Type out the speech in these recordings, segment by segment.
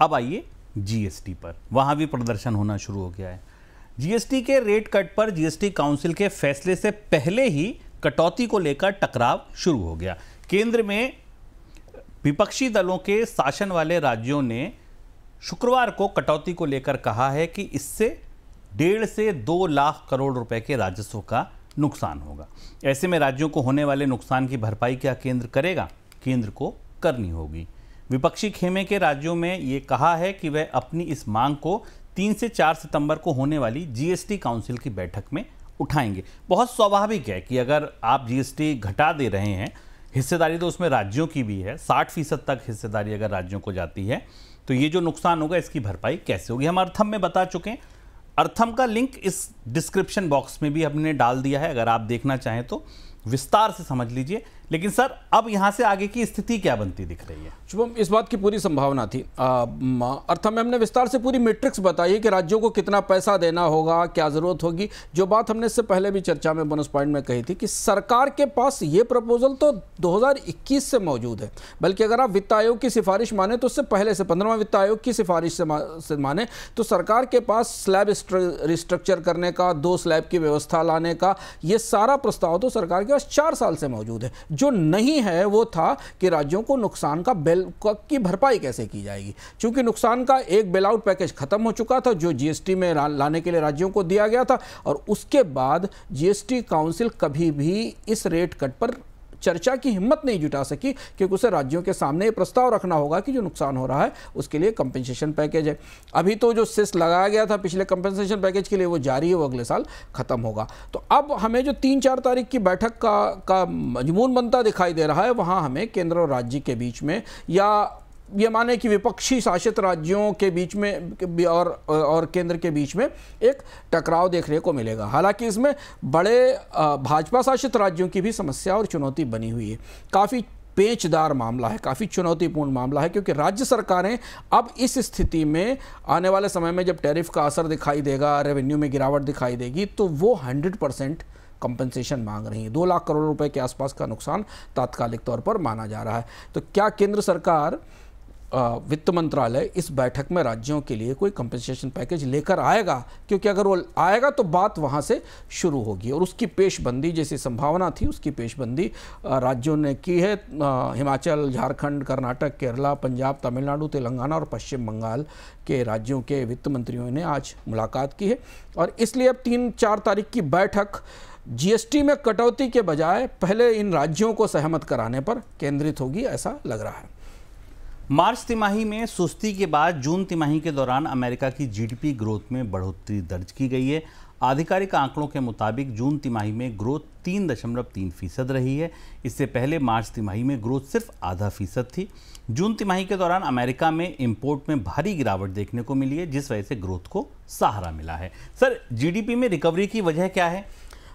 अब आइए जीएसटी पर, वहां भी प्रदर्शन होना शुरू हो गया है। जीएसटी के रेट कट पर जीएसटी काउंसिल के फैसले से पहले ही कटौती को लेकर टकराव शुरू हो गया। केंद्र में विपक्षी दलों के शासन वाले राज्यों ने शुक्रवार को कटौती को लेकर कहा है कि इससे 1.5 से 2 लाख करोड़ रुपए के राजस्व का नुकसान होगा। ऐसे में राज्यों को होने वाले नुकसान की भरपाई क्या केंद्र करेगा? केंद्र को करनी होगी। विपक्षी खेमे के राज्यों में ये कहा है कि वह अपनी इस मांग को 3 से 4 सितंबर को होने वाली जीएसटी काउंसिल की बैठक में उठाएंगे। बहुत स्वाभाविक है कि अगर आप जीएसटी घटा दे रहे हैं, हिस्सेदारी तो उसमें राज्यों की भी है, 60% तक हिस्सेदारी अगर राज्यों को जाती है, तो ये जो नुकसान होगा इसकी भरपाई कैसे होगी? हम अर्थम में बता चुके हैं। अर्थम का लिंक इस डिस्क्रिप्शन बॉक्स में भी हमने डाल दिया है, अगर आप देखना चाहें तो विस्तार से समझ लीजिए। लेकिन सर, अब यहां से आगे की स्थिति क्या बनती दिख रही है? शुभम, इस बात की पूरी संभावना थी। अर्थम में हमने विस्तार से पूरी मैट्रिक्स बताई है कि राज्यों को कितना पैसा देना होगा, क्या जरूरत होगी। जो बात हमने इससे पहले भी चर्चा में बोनस पॉइंट में कही थी कि सरकार के पास ये प्रपोजल तो 2021 से मौजूद है, बल्कि अगर आप वित्त आयोग की सिफारिश माने तो उससे पहले से 15वां वित्त आयोग की सिफारिश से माने तो सरकार के पास स्लैब रिस्ट्रक्चर करने का, 2 स्लैब की व्यवस्था लाने का, ये सारा प्रस्ताव तो सरकार के पास 4 साल से मौजूद है। जो नहीं है वो था कि राज्यों को नुकसान की भरपाई कैसे की जाएगी। चूंकि नुकसान का एक बेल आउट पैकेज खत्म हो चुका था जो जीएसटी में लाने के लिए राज्यों को दिया गया था, और उसके बाद जीएसटी काउंसिल कभी भी इस रेट कट पर चर्चा की हिम्मत नहीं जुटा सकी, क्योंकि उसे राज्यों के सामने ये प्रस्ताव रखना होगा कि जो नुकसान हो रहा है उसके लिए कंपेंसेशन पैकेज है। अभी तो जो सेस लगाया गया था पिछले कंपेंसेशन पैकेज के लिए वो जारी है, वो अगले साल खत्म होगा। तो अब हमें जो 3-4 तारीख की बैठक का मजमून बनता दिखाई दे रहा है, वहाँ हमें केंद्र और राज्य के बीच में, या ये माने कि विपक्षी शासित राज्यों के बीच में और केंद्र के बीच में एक टकराव देखने को मिलेगा। हालांकि इसमें बड़े भाजपा शासित राज्यों की भी समस्या और चुनौती बनी हुई है। काफ़ी पेचदार मामला है, काफ़ी चुनौतीपूर्ण मामला है, क्योंकि राज्य सरकारें अब इस स्थिति में आने वाले समय में जब टैरिफ का असर दिखाई देगा, रेवेन्यू में गिरावट दिखाई देगी, तो वो 100% कंपनसेशन मांग रही है। 2 लाख करोड़ रुपए के आसपास का नुकसान तात्कालिक तौर पर माना जा रहा है। तो क्या केंद्र सरकार, वित्त मंत्रालय इस बैठक में राज्यों के लिए कोई कंपनसेशन पैकेज लेकर आएगा? क्योंकि अगर वो आएगा तो बात वहाँ से शुरू होगी, और उसकी पेशबंदी जैसी संभावना थी उसकी पेशबंदी राज्यों ने की है। हिमाचल, झारखंड, कर्नाटक, केरला, पंजाब, तमिलनाडु, तेलंगाना और पश्चिम बंगाल के राज्यों के वित्त मंत्रियों ने आज मुलाकात की है, और इसलिए अब 3-4 तारीख की बैठक जीएसटी में कटौती के बजाय पहले इन राज्यों को सहमत कराने पर केंद्रित होगी, ऐसा लग रहा है। मार्च तिमाही में सुस्ती के बाद जून तिमाही के दौरान अमेरिका की जीडीपी ग्रोथ में बढ़ोतरी दर्ज की गई है। आधिकारिक आंकड़ों के मुताबिक जून तिमाही में ग्रोथ 3.3% रही है। इससे पहले मार्च तिमाही में ग्रोथ सिर्फ 0.5% थी। जून तिमाही के दौरान अमेरिका में इंपोर्ट में भारी गिरावट देखने को मिली है, जिस वजह से ग्रोथ को सहारा मिला है। सर, जीडीपी में रिकवरी की वजह क्या है?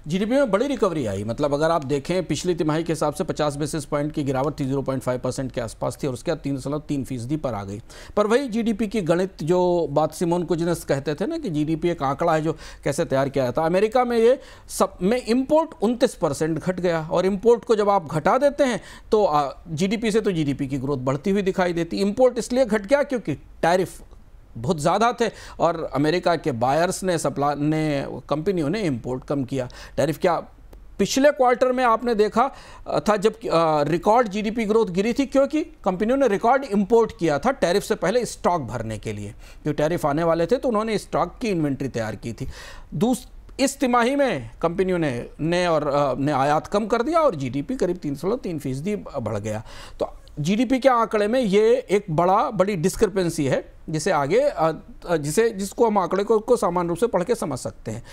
जीडीपी में बड़ी रिकवरी आई। मतलब अगर आप देखें पिछली तिमाही के हिसाब से 50 बेसिस पॉइंट की गिरावट थी, 0.5% के आसपास थी, और उसके बाद 3.3% पर आ गई। पर वही जीडीपी की गणित, जो बात सिमोन कुजनेस कहते थे ना कि जीडीपी एक आंकड़ा है जो कैसे तैयार किया जाता है। अमेरिका में ये सब में इंपोर्ट 29% घट गया, और इंपोर्ट को जब आप घटा देते हैं तो जीडीपी से तो जीडीपी की ग्रोथ बढ़ती हुई दिखाई देती। इंपोर्ट इसलिए घट गया क्योंकि टैरिफ बहुत ज़्यादा थे, और अमेरिका के बायर्स ने, कंपनियों ने इंपोर्ट कम किया। टैरिफ क्या पिछले क्वार्टर में आपने देखा था जब रिकॉर्ड जीडीपी ग्रोथ गिरी थी, क्योंकि कंपनियों ने रिकॉर्ड इंपोर्ट किया था टैरिफ से पहले स्टॉक भरने के लिए। जो टैरिफ आने वाले थे तो उन्होंने स्टॉक की इन्वेंट्री तैयार की थी। इस तिमाही में कंपनियों ने आयात कम कर दिया, और जीडीपी करीब 3.3% बढ़ गया। तो जीडीपी के आंकड़े में ये एक बड़ी डिस्क्रिपेंसी है, जिसको हम आंकड़े को सामान्य रूप से पढ़ के समझ सकते हैं।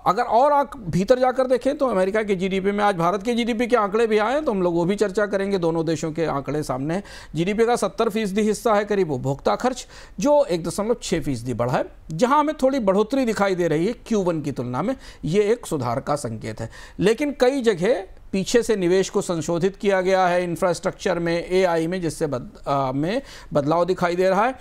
अगर और भीतर जाकर देखें तो अमेरिका के जीडीपी में आज भारत के जीडीपी के आंकड़े भी आए, तो हम लोग वो भी चर्चा करेंगे। दोनों देशों के आंकड़े सामने हैं। जीडीपी का 70% हिस्सा है करीब उपभोक्ता खर्च, जो 1.6% बढ़ा है। जहां हमें थोड़ी बढ़ोतरी दिखाई दे रही है Q1 की तुलना में, ये एक सुधार का संकेत है। लेकिन कई जगह पीछे से निवेश को संशोधित किया गया है, इंफ्रास्ट्रक्चर में, AI में, जिससे बदलाव दिखाई दे रहा है।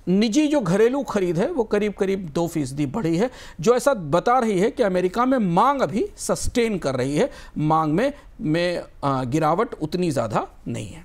निजी जो घरेलू खरीद है वो करीब 2% बढ़ी है, जो ऐसा बता रही है कि अमेरिका में मांग अभी सस्टेन कर रही है। मांग में गिरावट उतनी ज़्यादा नहीं है।